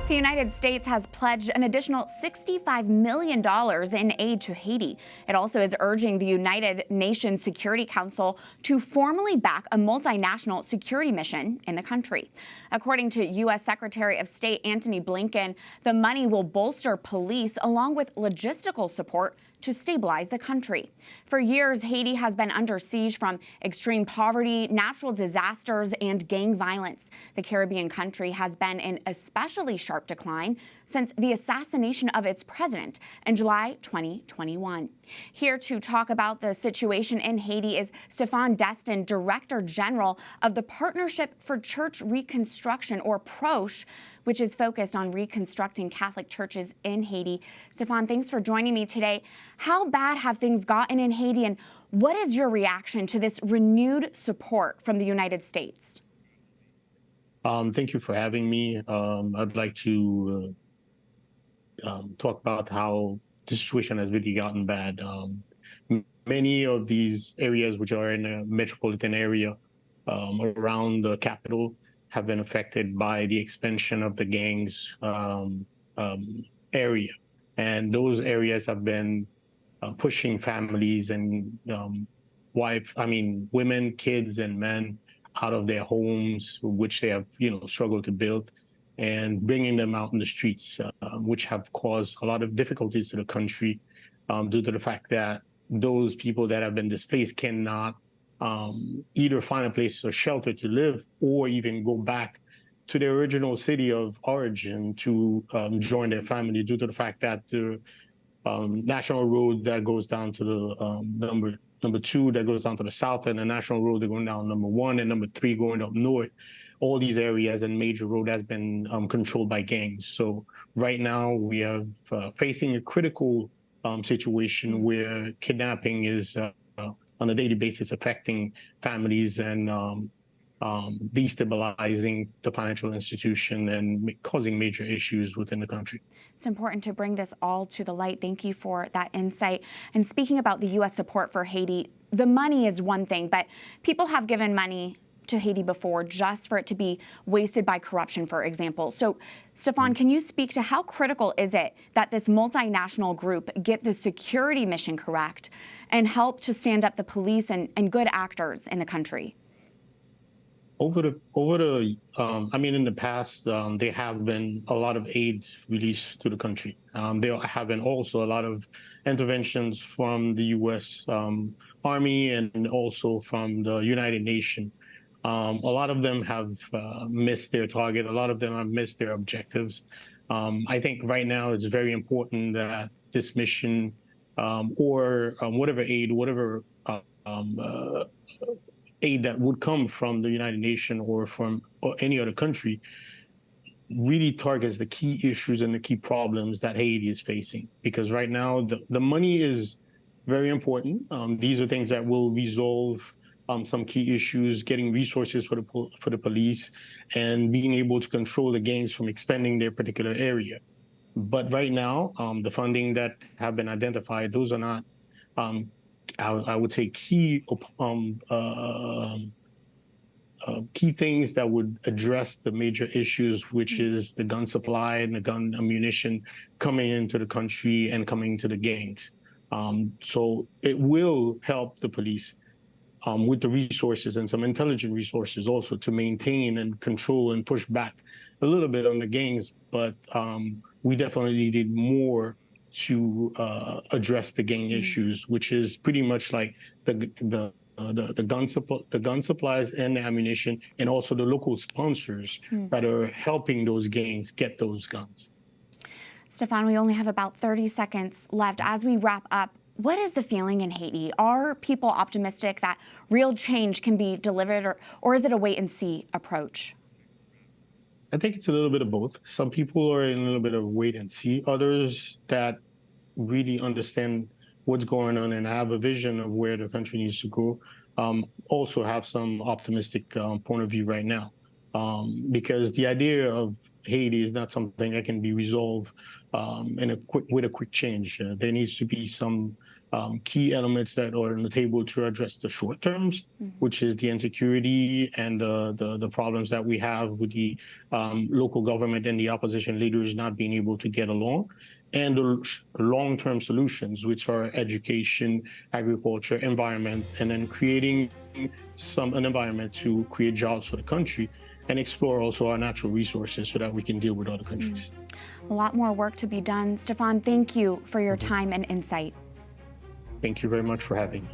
The United States has pledged an additional $65 million in aid to Haiti. It also is urging the United Nations Security Council to formally back a multinational security mission in the country. According to U.S. Secretary of State Antony Blinken, the money will bolster police along with logistical support to stabilize the country. For years, Haiti has been under siege from extreme poverty, natural disasters, and gang violence. The Caribbean country has been in especially sharp decline since the assassination of its president in July 2021. Here to talk about the situation in Haiti is Stephan Destin, Director General of the Partnership for Church Reconstruction, or Proche, which is focused on reconstructing Catholic churches in Haiti. Stephan, thanks for joining me today. How bad have things gotten in Haiti, and what is your reaction to this renewed support from the United States? Thank you for having me. I'd like to talk about how the situation has really gotten bad. Many of these areas which are in a metropolitan area around the capital have been affected by the expansion of the gangs area. And those areas have been pushing families and women, kids, and men out of their homes, which they have, struggled to build, and bringing them out in the streets, which have caused a lot of difficulties to the country due to the fact that those people that have been displaced cannot either find a place or shelter to live or even go back to their original city of origin to join their family due to the fact that the national road that goes down to the number 2 that goes down to the south, and the national road that going down number 1 and number 3 going up north. All these areas and major road has been controlled by gangs. So right now we have facing a critical situation where kidnapping is on a daily basis affecting families and destabilizing the financial institution and causing major issues within the country. It's important to bring this all to the light. Thank you for that insight. And speaking about the U.S. support for Haiti, the money is one thing, but people have given money to Haiti before just for it to be wasted by corruption, for example. So, Stephan, can you speak to how critical is it that this multinational group get the security mission correct and help to stand up the police and good actors in the country? In the past, there have been a lot of aid released to the country. There have been also a lot of interventions from the U.S. Army and also from the United Nations. A lot of them have missed their target. A lot of them have missed their objectives. I think right now it's very important that this mission or whatever aid that would come from the United Nations or from any other country really targets the key issues and the key problems that Haiti is facing. Because right now, the money is very important. These are things that will resolve some key issues, getting resources for the police and being able to control the gangs from expanding their particular area. But right now, the funding that have been identified, those are not I would say key things that would address the major issues, which is the gun supply and the gun ammunition coming into the country and coming to the gangs. So it will help the police with the resources and some intelligent resources also to maintain and control and push back a little bit on the gangs. But we definitely needed more to address the gang issues, which is pretty much like the gun supplies and the ammunition, and also the local sponsors that are helping those gangs get those guns. Stephan, we only have about 30 seconds left. As we wrap up, what is the feeling in Haiti? Are people optimistic that real change can be delivered, or is it a wait-and-see approach? I think it's a little bit of both. Some people are in a little bit of wait and see. Others that really understand what's going on and have a vision of where the country needs to go also have some optimistic point of view right now. Because the idea of Haiti is not something that can be resolved with a quick change. There needs to be some key elements that are on the table to address the short terms, which is the insecurity and the problems that we have with the local government and the opposition leaders not being able to get along, and the long-term solutions, which are education, agriculture, environment, and then creating an environment to create jobs for the country and explore also our natural resources so that we can deal with other countries. A lot more work to be done. Stephan, thank you for your time and insight. Thank you very much for having me.